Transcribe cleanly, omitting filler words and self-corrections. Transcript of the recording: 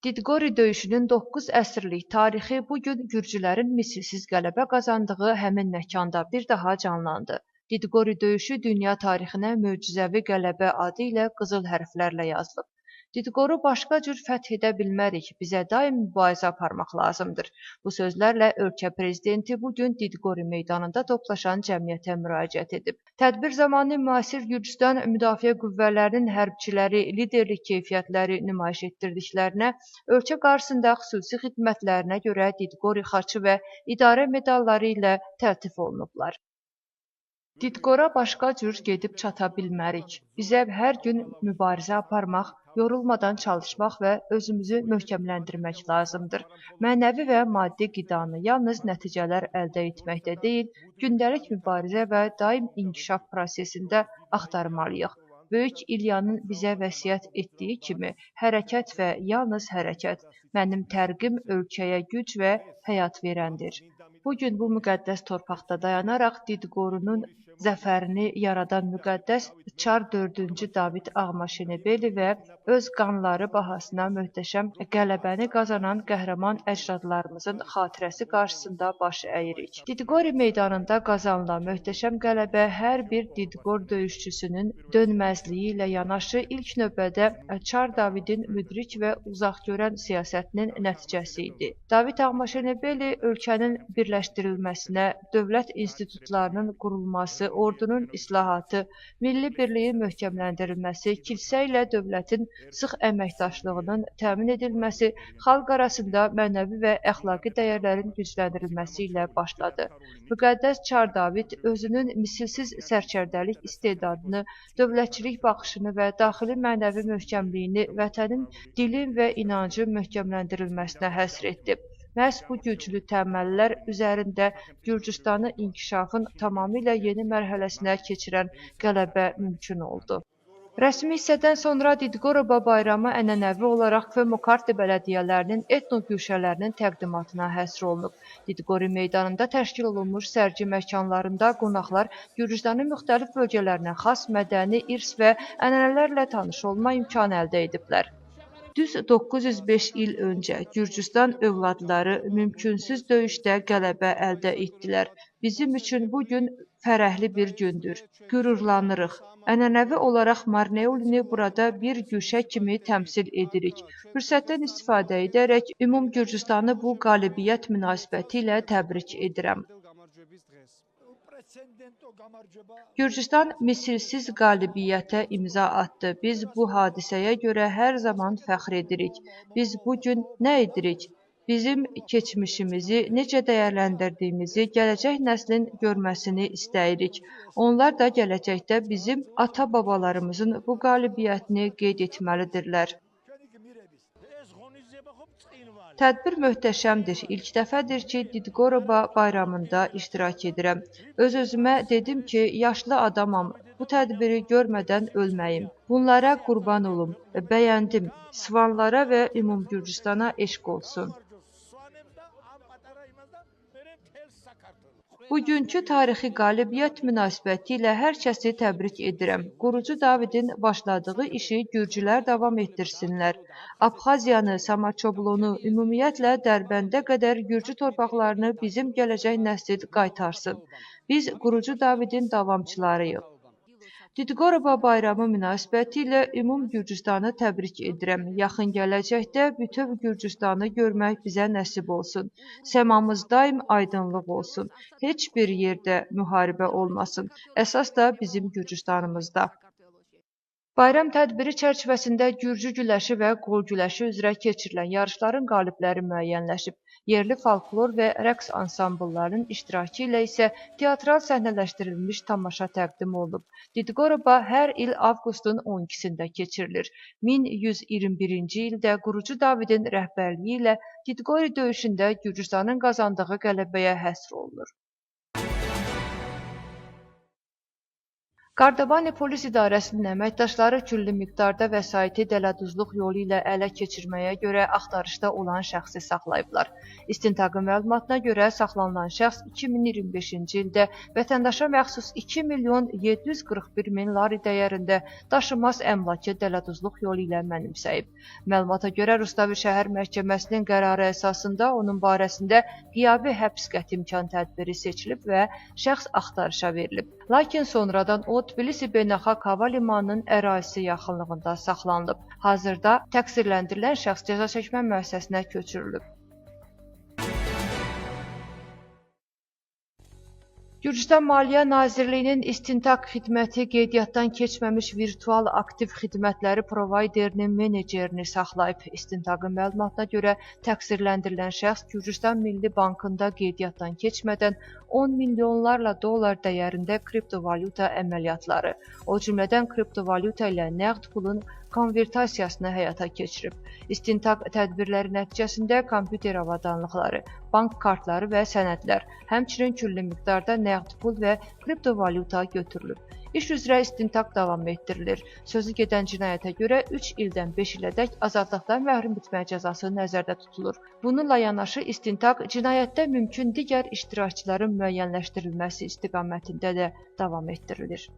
Didqori döyüşünün 9 əsrlik tarixi bu gün gürcülərin misilsiz qələbə qazandığı həmin məkanda bir daha canlandı. Didqori döyüşü dünya tarixinə möcüzəvi qələbə adı ilə qızıl hərflərlə yazılıb. Didqoru başqa cür fəth edə bilmərik, bizə daim mübarizə aparmaq lazımdır. Bu sözlərlə ölkə prezidenti bugün Didqori meydanında toplaşan cəmiyyətə müraciət edib. Tədbir zamanı müasir Gürcüstan müdafiə qüvvələrinin hərbçiləri liderlik keyfiyyətləri nümayiş etdirdiklərinə, ölkə qarşısında xüsusi xidmətlərinə görə Didqori xaçı və idarə medalları ilə təltif olunublar. Didqora başqa cür gedib çata bilmərik. Bizə hər gün mübarizə aparmaq, yorulmadan çalışmaq və özümüzü möhkəmləndirmək lazımdır. Mənəvi və maddi qidanı yalnız nəticələr əldə etməkdə deyil, gündəlik mübarizə və daim inkişaf prosesində axtarmalıyıq. Böyük İlyanın bizə vəsiyyət etdiyi kimi, hərəkət və yalnız hərəkət, mənim tərqim ölkəyə güc və həyat verəndir. Bugün bu müqəddəs torpaqda dayanaraq Didqorunun zəfərini yaradan müqəddəs Çar 4-cü David Ağmaşenebeli və öz qanları bahasına möhtəşəm qələbəni qazanan qəhrəman əcdadlarımızın xatirəsi qarşısında baş əyirik. Didqori meydanında qazanılan möhtəşəm qələbə hər bir Didqor döyüşçüsünün dönməzliyi ilə yanaşı ilk növbədə Çar Davidin müdrik və uzaqgörən siyasətinin nəticəsi idi. David Ağmaşenebeli ölkənin birləşdirilməsinə, dövlət institutlarının qurulması, ordunun islahatı, milli birliyin möhkəmləndirilməsi, kilsə ilə dövlətin sıx əməkdaşlığının təmin edilməsi, xalq arasında mənəvi və əxlaqi dəyərlərin gücləndirilməsi ilə başladı. Müqəddəs Çar David özünün misilsiz sərkərdəlik istedadını, dövlətçilik baxışını və daxili mənəvi möhkəmliyini vətənin, dilin və inancın möhkəmləndirilməsinə həsr etdi. Məhz bu güclü təməllər üzərində Gürcüstanı inkişafın tamamilə yeni mərhələsinə keçirən qələbə mümkün oldu. Rəsmi hissədən sonra Didqoroba bayramı ənənəvi olaraq Fövqəladə bələdiyyələrinin etnogüşələrinin təqdimatına həsr olunub. Didqori meydanında təşkil olunmuş sərgi məkanlarında qonaqlar Gürcüstanın müxtəlif bölgələrinə xas mədəni irs və ənənələrlə tanış olma imkanı əldə ediblər. Düz 905 il öncə Gürcüstan övladları mümkünsüz döyüşdə qələbə əldə etdilər. Bizim üçün bu gün fərəhli bir gündür. Qürurlanırıq. Ənənəvi olaraq Marneulini burada bir güşə kimi təmsil edirik. Fürsətdən istifadə edərək Ümumgürcüstanı bu qalibiyyət münasibətilə təbrik edirəm. Gürcüstan misilsiz qalibiyyətə imza atdı. Biz bu hadisəyə görə hər zaman fəxr edirik. Biz bugün nə edirik? Bizim keçmişimizi necə dəyərləndirdiyimizi gələcək nəslin görməsini istəyirik. Onlar da gələcəkdə bizim ata-babalarımızın bu qalibiyyətini qeyd etməlidirlər. Tədbir möhtəşəmdir. İlk dəfədir ki, Didqoroba bayramında iştirak edirəm. Öz-özümə dedim ki, yaşlı adamam, bu tədbiri görmədən ölməyim. Bunlara qurban olum. Bəyəndim. Svanlara və Ümumgürcüstana eşq olsun. Bugünkü tarixi qalibiyyət münasibətilə hər kəsi təbrik edirəm. Qurucu Davidin başladığı işi gürcülər davam etdirsinlər. Abxaziyanı, Samaçoblonu, ümumiyyətlə Dərbəndə qədər gürcü torpaqlarını bizim gələcək nəsil qaytarsın. Biz qurucu Davidin davamçılarıyıq. Didqoroba bayramı münasibətilə Ümumgürcüstanı təbrik edirəm. Yaxın gələcəkdə bütöv Gürcüstanı görmək bizə nəsib olsun. Səmamız daim aydınlıq olsun. Heç bir yerdə müharibə olmasın. Əsas da bizim Gürcüstanımızda. Bayram tədbiri çərçivəsində Gürcü güləşi və qol güləşi üzrə keçirilən yarışların qalibləri müəyyənləşib. Yerli folklor və rəqs ansambllarının iştirakı ilə isə teatral səhnələşdirilmiş tamaşa təqdim olunub. Didqoroba hər il avqustun 12-sində keçirilir. 1121-ci ildə qurucu Davidin rəhbərliyi ilə Didqori döyüşündə Gürcüstanın qazandığı qələbəyə həsr olunur. Qardabani Polis İdarəsinin əməkdaşları küllü miqdarda vəsaiti dələduzluq yolu ilə ələ keçirməyə görə axtarışda olan şəxsi saxlayıblar. İstintaqın məlumatına görə saxlanılan şəxs 2025-ci ildə vətəndaşa məxsus 2 milyon 741 min lari dəyərində daşınmaz əmlakı dələduzluq yolu ilə mənimsəyib. Məlumata görə Rustavi şəhər məhkəməsinin qərarı əsasında onun barəsində qiyabi həbs qəti imkan tədbiri seçilib və şəxs axtarışa verilib. Lakin sonradan o Tbilisi Beynəlxalq Hava Limanının ərazisi yaxınlığında saxlanılıb. Hazırda təqsirləndirilən şəxs cəzaçəkmə müəssisəsinə köçürülüb. Gürcüstan Maliyyə Nazirliyinin istintaq xidməti qeydiyyatdan keçməmiş virtual aktiv xidmətləri provayderinin menecerini saxlayıb. İstintaqın məlumatına görə təqsirləndirilən şəxs Gürcüstan Milli Bankında qeydiyyatdan keçmədən 10 milyonlarla dollar dəyərində kriptovalyuta əməliyyatları, o cümlədən kriptovalyuta ilə nəqd pulun konvertasiyasını həyata keçirib. İstintaq tədbirləri nəticəsində kompüter avadanlıqları, bank kartları və sənədlər, həmçinin küllü miqdarda nəqd pul və kriptovalyuta götürülüb. İş üzrə istintaq davam etdirilir. Sözü gedən cinayətə görə 3 ildən 5 ilədək azadlıqdan məhrum etmə cəzası nəzərdə tutulur. Bununla yanaşı istintaq cinayətdə mümkün digər iştirakçıların müəyyənləşdirilməsi istiqamətində də davam etdirilir.